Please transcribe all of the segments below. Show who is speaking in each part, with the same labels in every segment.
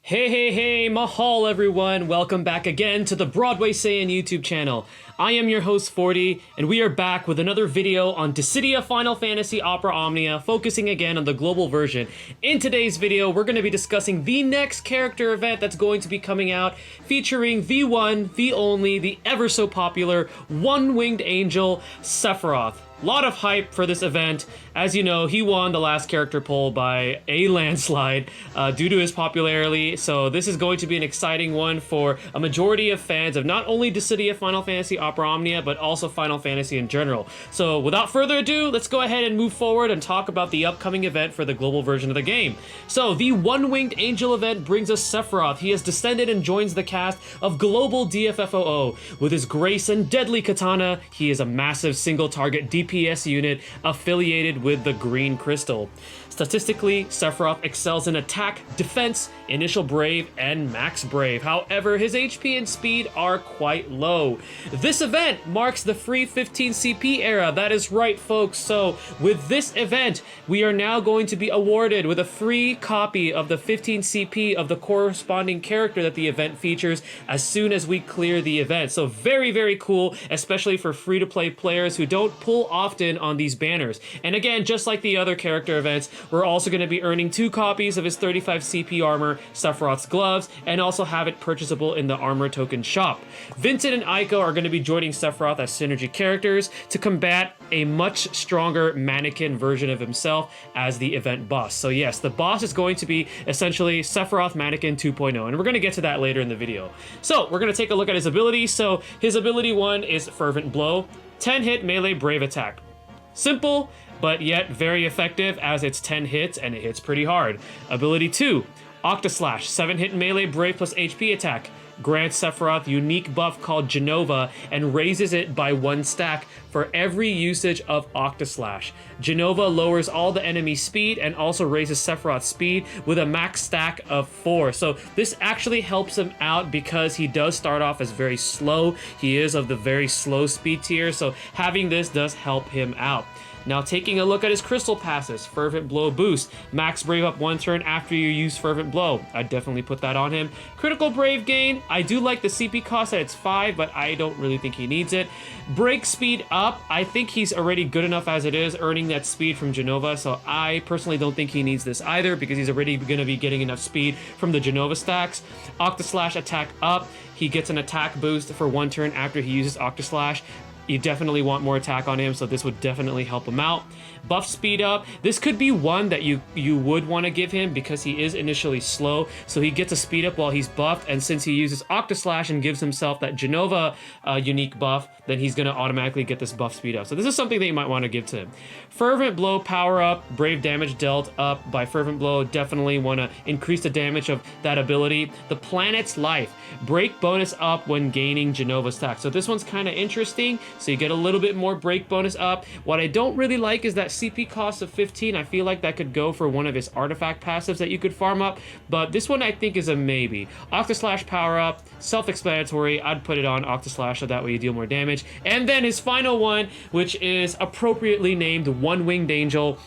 Speaker 1: Hey, mahal everyone! Welcome back again to the Broadway Saiyan YouTube channel. I am your host 40, and we are back with another video on Dissidia Final Fantasy Opera Omnia, focusing again on the global version. In today's video, we're going to be discussing the next character event that's going to be coming out, featuring the one, the only, the ever so popular one-winged angel, Sephiroth. Lot of hype for this event. As you know, he won the last character poll by a landslide due to his popularity, so this is going to be an exciting one for a majority of fans of not only Dissidia Final Fantasy Opera Omnia, but also Final Fantasy in general. So without further ado, let's go ahead and move forward and talk about the upcoming event for the global version of the game. So the One-Winged Angel event brings us Sephiroth. He has descended and joins the cast of global DFFOO. With his grace and deadly katana, he is a massive single-target DPS unit affiliated with the Green Crystal. Statistically, Sephiroth excels in attack, defense, initial brave, and max brave. However, his HP and speed are quite low. This event marks the free 15 CP era. That is right, folks. So with this event, we are now going to be awarded with a free copy of the 15 CP of the corresponding character that the event features as soon as we clear the event. So very, very cool, especially for free-to-play players who don't pull often on these banners. And again, just like the other character events, we're also going to be earning 2 copies of his 35 CP armor, Sephiroth's gloves, and also have it purchasable in the armor token shop. Vincent and Aiko are going to be joining Sephiroth as synergy characters to combat a much stronger mannequin version of himself as the event boss. So yes, the boss is going to be essentially Sephiroth Mannequin 2.0, and we're going to get to that later in the video. So we're going to take a look at his abilities. So his ability 1 is Fervent Blow, 10-hit melee brave attack. Simple, but yet very effective as it's 10 hits and it hits pretty hard. Ability 2, Octaslash, 7-hit melee brave plus HP attack. Grants Sephiroth unique buff called Genova and raises it by 1 stack for every usage of Octaslash. Genova lowers all the enemy speed and also raises Sephiroth's speed with a max stack of 4. So this actually helps him out because he does start off as very slow. He is of the very slow speed tier, so having this does help him out. Now taking a look at his crystal passes, Fervent Blow boost, max brave up 1 turn after you use Fervent Blow. I'd definitely put that on him. Critical brave gain, I do like the CP cost that it's 5, but I don't really think he needs it. Break speed up, I think he's already good enough as it is, earning that speed from Genova, so I personally don't think he needs this either because he's already going to be getting enough speed from the Genova stacks. Octaslash attack up, he gets an attack boost for 1 turn after he uses Octaslash. You definitely want more attack on him, so this would definitely help him out. Buff speed up. This could be one that you would want to give him because he is initially slow, so he gets a speed up while he's buffed, and since he uses Octaslash and gives himself that Genova unique buff, then he's going to automatically get this buff speed up. So this is something that you might want to give to him. Fervent Blow power up, brave damage dealt up by Fervent Blow. Definitely want to increase the damage of that ability. The Planet's Life, break bonus up when gaining Genova stack. So this one's kind of interesting. So you get a little bit more break bonus up. What I don't really like is that CP cost of 15. I feel like that could go for one of his artifact passives that you could farm up, but this one I think is a maybe. Octaslash power up, self-explanatory. I'd put it on Octaslash so that way you deal more damage. And then his final one, which is appropriately named One-Winged Angel.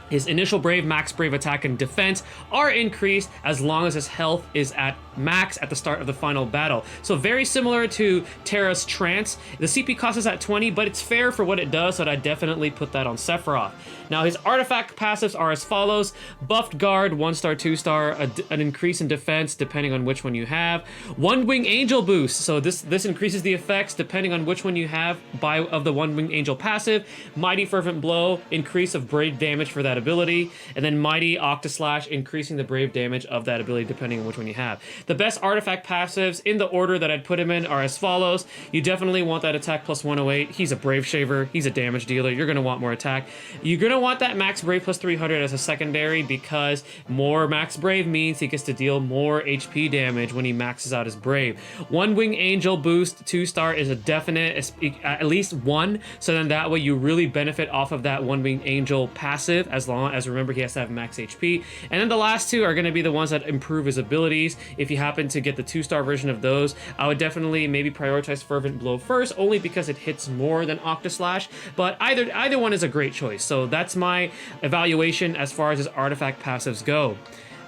Speaker 1: His initial brave, max brave attack, and defense are increased as long as his health is at max at the start of the final battle. So very similar to Terra's Trance. The CP cost is at 20, but it's fair for what it does, so I'd definitely put that on Sephiroth. Now his artifact passives are as follows. Buffed Guard, 1-star, 2-star, an increase in defense depending on which one you have. One-Wing Angel boost, so this increases the effects depending on which one you have of the One-Wing Angel passive. Mighty Fervent Blow, increase of brave damage for that ability, and then Mighty Octaslash, increasing the brave damage of that ability depending on which one you have. The best artifact passives in the order that I'd put him in are as follows. You definitely want that attack plus 108. He's a brave shaver, he's a damage dealer, you're going to want more attack. You're going to want that max brave plus 300 as a secondary because more max brave means he gets to deal more HP damage when he maxes out his brave. One-Wing Angel boost 2-star is a definite, at least 1, so then that way you really benefit off of that One-Wing Angel passive as long as, remember, he has to have max HP. And then the last 2 are going to be the ones that improve his abilities. If you happen to get the 2-star version of those, I would definitely maybe prioritize Fervent Blow first, only because it hits more than Octaslash, but either one is a great choice. So that's my evaluation as far as his artifact passives go.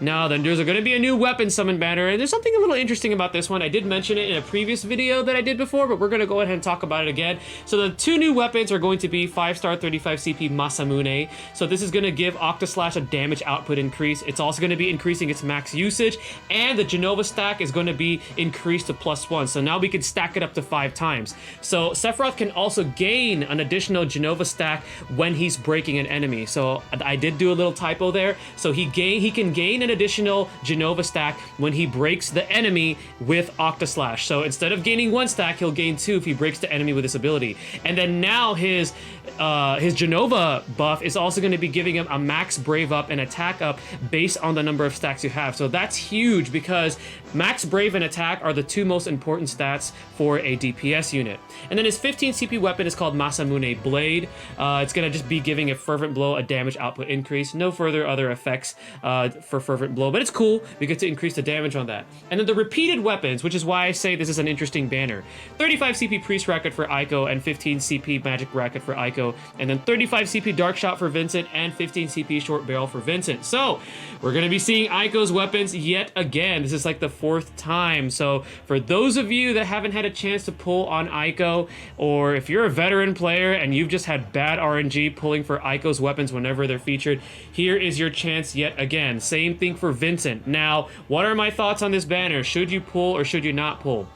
Speaker 1: Now then, there's going to be a new weapon summon banner, and there's something a little interesting about this one. I did mention it in a previous video that I did before, but we're going to go ahead and talk about it again. So the 2 new weapons are going to be 5-star 35 CP Masamune. So this is going to give Octaslash a damage output increase. It's also going to be increasing its max usage, and the Genova stack is going to be increased to +1. So now we can stack it up to 5 times. So Sephiroth can also gain an additional Genova stack when he's breaking an enemy. So I did do a little typo there. So he can gain an additional Genova stack when he breaks the enemy with Octaslash. So instead of gaining 1 stack, he'll gain 2 if he breaks the enemy with this ability. And then now his Genova buff is also going to be giving him a max brave up and attack up based on the number of stacks you have. So that's huge because max brave and attack are the 2 most important stats for a DPS unit. And then his 15 CP weapon is called Masamune Blade. It's going to just be giving a fervent blow a damage output increase. No further other effects for fervent blow, but it's cool. We get to increase the damage on that. And then the repeated weapons, which is why I say this is an interesting banner. 35 CP Priest Racket for Aiko and 15 CP Magic Racket for Aiko, and then 35 CP Dark Shot for Vincent and 15 CP Short Barrel for Vincent. So we're going to be seeing Aiko's weapons yet again. This is like the 4th time. So for those of you that haven't had a chance to pull on Aiko, or if you're a veteran player and you've just had bad RNG pulling for Aiko's weapons whenever they're featured, here is your chance yet again. Same thing for Vincent. Now, what are my thoughts on this banner? Should you pull or should you not pull?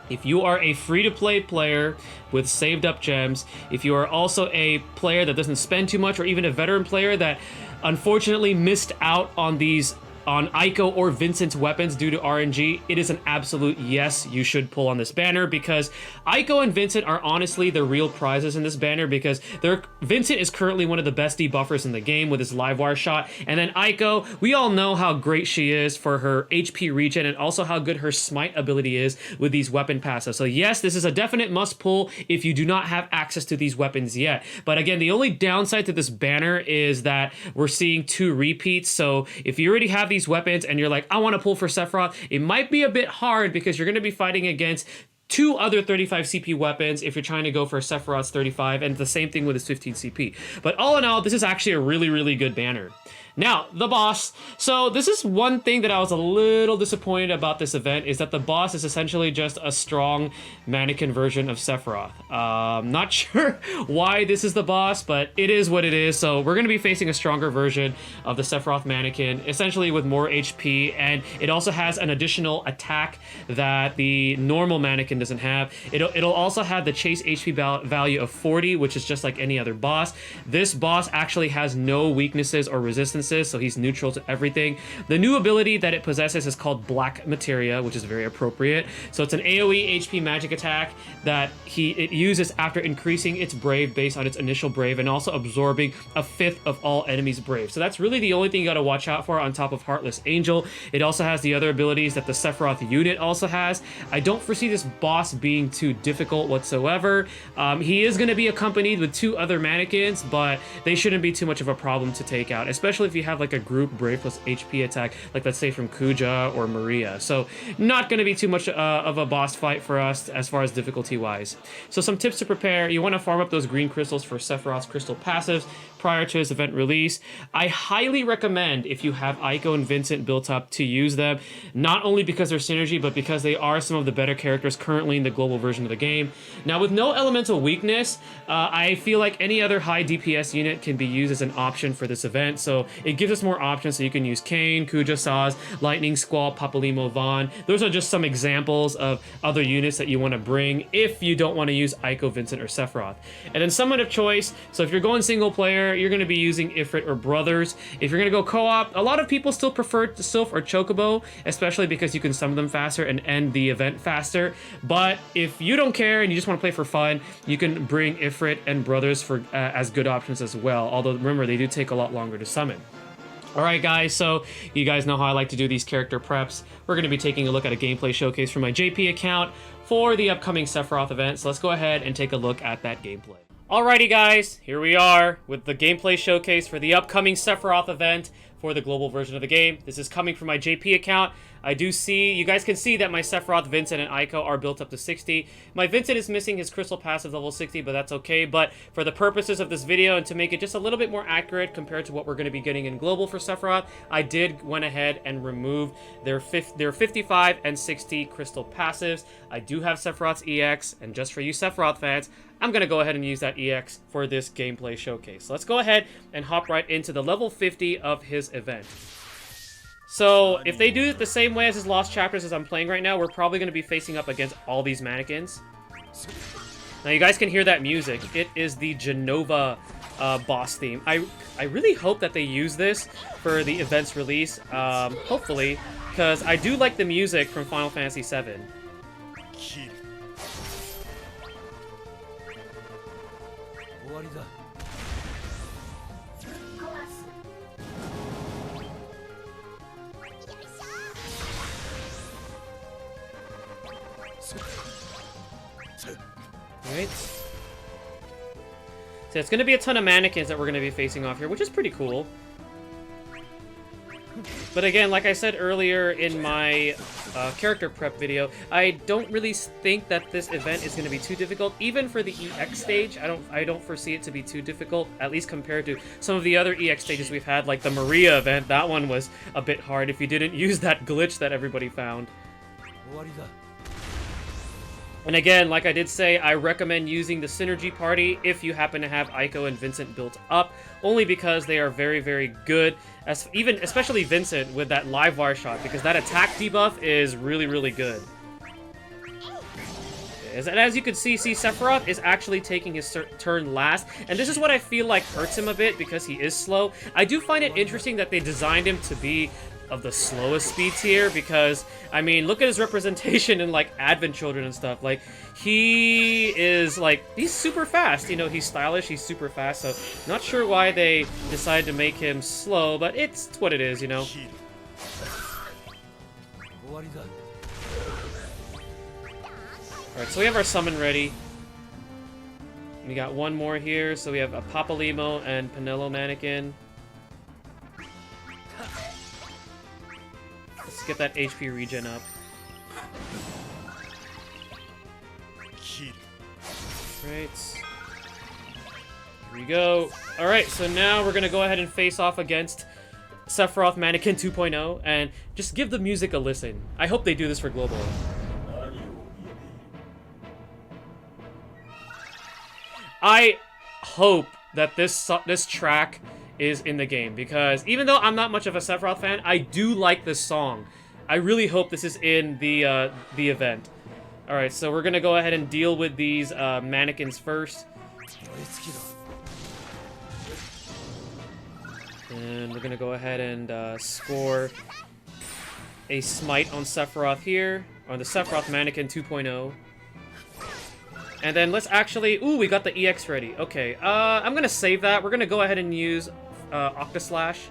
Speaker 1: If you are a free-to-play player with saved up gems, if you are also a player that doesn't spend too much, or even a veteran player that unfortunately missed out on Aiko or Vincent's weapons due to RNG, it is an absolute yes, you should pull on this banner, because Aiko and Vincent are honestly the real prizes in this banner, because Vincent is currently one of the best debuffers in the game with his live wire shot, and then Aiko, we all know how great she is for her HP regen and also how good her smite ability is with these weapon passes. So yes, this is a definite must pull if you do not have access to these weapons yet. But again, the only downside to this banner is that we're seeing 2 repeats. So if you already have these weapons and you're like, I want to pull for Sephiroth, it might be a bit hard because you're going to be fighting against 2 other 35 CP weapons if you're trying to go for Sephiroth's 35, and the same thing with his 15 CP. But all in all, this is actually a really, really good banner. Now, the boss. So this is one thing that I was a little disappointed about this event, is that the boss is essentially just a strong mannequin version of Sephiroth. Not sure why this is the boss, but it is what it is. So we're going to be facing a stronger version of the Sephiroth mannequin, essentially with more HP, and it also has an additional attack that the normal mannequin doesn't have. It'll also have the chase HP value of 40, which is just like any other boss. This boss actually has no weaknesses or resistances, so he's neutral to everything. The new ability that it possesses is called Black Materia, which is very appropriate. So it's an AoE HP magic attack that it uses after increasing its brave based on its initial brave, and also absorbing 1/5 of all enemies' brave. So that's really the only thing you got to watch out for on top of Heartless Angel. It also has the other abilities that the Sephiroth unit also has. I don't foresee this boss being too difficult whatsoever. He is going to be accompanied with 2 other mannequins, but they shouldn't be too much of a problem to take out, especially if you have like a group brave plus HP attack, like let's say from Kuja or Maria. So not going to be too much of a boss fight for us as far as difficulty wise. So some tips to prepare: you want to farm up those green crystals for Sephiroth's crystal passives prior to his event release. I highly recommend, if you have Aiko and Vincent built up, to use them, not only because they're synergy, but because they are some of the better characters currently in the global version of the game. Now, with no elemental weakness, I feel like any other high DPS unit can be used as an option for this event. So it gives us more options, so you can use Kane, Kuja, Saz, Lightning Squall, Papalimo, Vaughn. Those are just some examples of other units that you want to bring if you don't want to use Aiko, Vincent, or Sephiroth. And then summon of choice. So if you're going single player, you're going to be using Ifrit or Brothers. If you're going to go co-op, a lot of people still prefer Sylph or Chocobo, especially because you can summon them faster and end the event faster. But if you don't care and you just want to play for fun, you can bring Ifrit and Brothers for as good options as well. Although remember, they do take a lot longer to summon. Alright guys, so you guys know how I like to do these character preps. We're going to be taking a look at a gameplay showcase from my JP account for the upcoming Sephiroth event, so let's go ahead and take a look at that gameplay. Alrighty guys, here we are with the gameplay showcase for the upcoming Sephiroth event for the global version of the game. This is coming from my JP account. I do see, you guys can see that my Sephiroth, Vincent, and Aiko are built up to 60. My Vincent is missing his crystal passive level 60, but that's okay. But for the purposes of this video and to make it just a little bit more accurate compared to what we're going to be getting in global for Sephiroth, I did went ahead and remove their 55 and 60 crystal passives. I do have Sephiroth's EX, and just for you Sephiroth fans, I'm going to go ahead and use that EX for this gameplay showcase. So let's go ahead and hop right into the level 50 of his event. So, if they do it the same way as his Lost Chapters as I'm playing right now, we're probably going to be facing up against all these mannequins. Now, you guys can hear that music. It is the Genova boss theme. I really hope that they use this for the event's release, hopefully, because I do like the music from Final Fantasy VII. Right. So it's going to be a ton of mannequins that we're going to be facing off here, which is pretty cool. But again, like I said earlier in my character prep video, I don't really think that this event is going to be too difficult. Even for the EX stage, I don't foresee it to be too difficult, at least compared to some of the other EX stages we've had, like the Maria event. That one was a bit hard if you didn't use that glitch that everybody found. And again, like I did say, I recommend using the Synergy Party if you happen to have Aiko and Vincent built up, only because they are very, very good, especially Vincent with that live wire shot, because that attack debuff is really, really good. And as you can see, Sephiroth is actually taking his turn last, and this is what I feel like hurts him a bit, because he is slow. I do find it interesting that they designed him to be of the slowest speeds here, because I mean, look at his representation in like Advent Children and stuff. Like, he's super fast, you know, he's stylish, he's super fast, so not sure why they decided to make him slow, but it's what it is, you know. Alright, so we have our summon ready. We got one more here, so we have a Papalimo and Pinello mannequin. Let's get that HP regen up. Right. Here we go. Alright, so now we're gonna go ahead and face off against Sephiroth Mannequin 2.0 and just give the music a listen. I hope they do this for global. I hope that this track is in the game, because even though I'm not much of a Sephiroth fan, I do like this song. I really hope this is in the event. Alright, so we're gonna go ahead and deal with these mannequins first. And we're gonna go ahead and score a smite on Sephiroth here, on the Sephiroth Mannequin 2.0. And then let's actually... Ooh, we got the EX ready. Okay, I'm gonna save that. We're gonna go ahead and use Octaslash.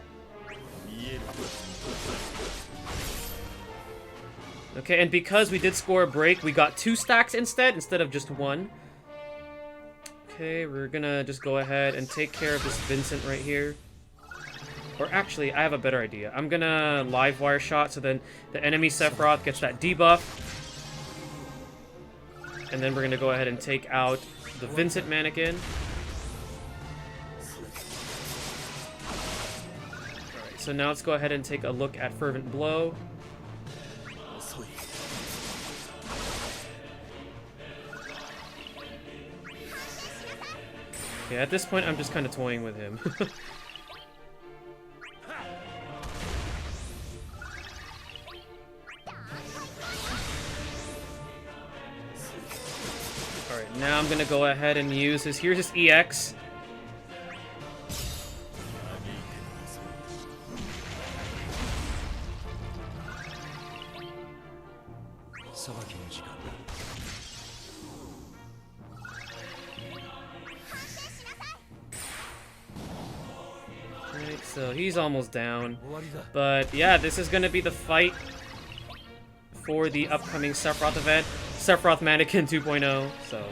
Speaker 1: Okay, and because we did score a break, we got 2 stacks instead of just 1. Okay, we're gonna just go ahead and take care of this Vincent right here. Or actually, I have a better idea. I'm gonna live wire shot, so then the enemy Sephiroth gets that debuff. And then we're gonna go ahead and take out the Vincent mannequin. Alright, so now let's go ahead and take a look at Fervent Blow. Okay, at this point, I'm just kind of toying with him. Alright, now I'm gonna go ahead and use his... Here's his EX. Right, so he's almost down. But yeah, this is gonna be the fight for the upcoming Sephiroth event. Sephiroth Mannequin 2.0, so...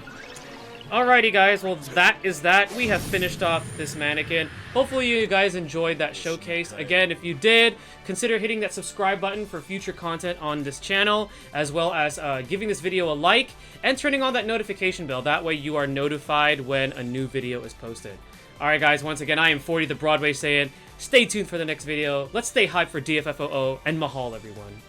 Speaker 1: Alrighty guys, well that is that. We have finished off this mannequin. Hopefully you guys enjoyed that showcase. Again, if you did, consider hitting that subscribe button for future content on this channel, as well as giving this video a like, and turning on that notification bell. That way you are notified when a new video is posted. Alright guys, once again, I am 40 the Broadway Saiyan. Stay tuned for the next video. Let's stay hyped for DFFOO, and mahal everyone.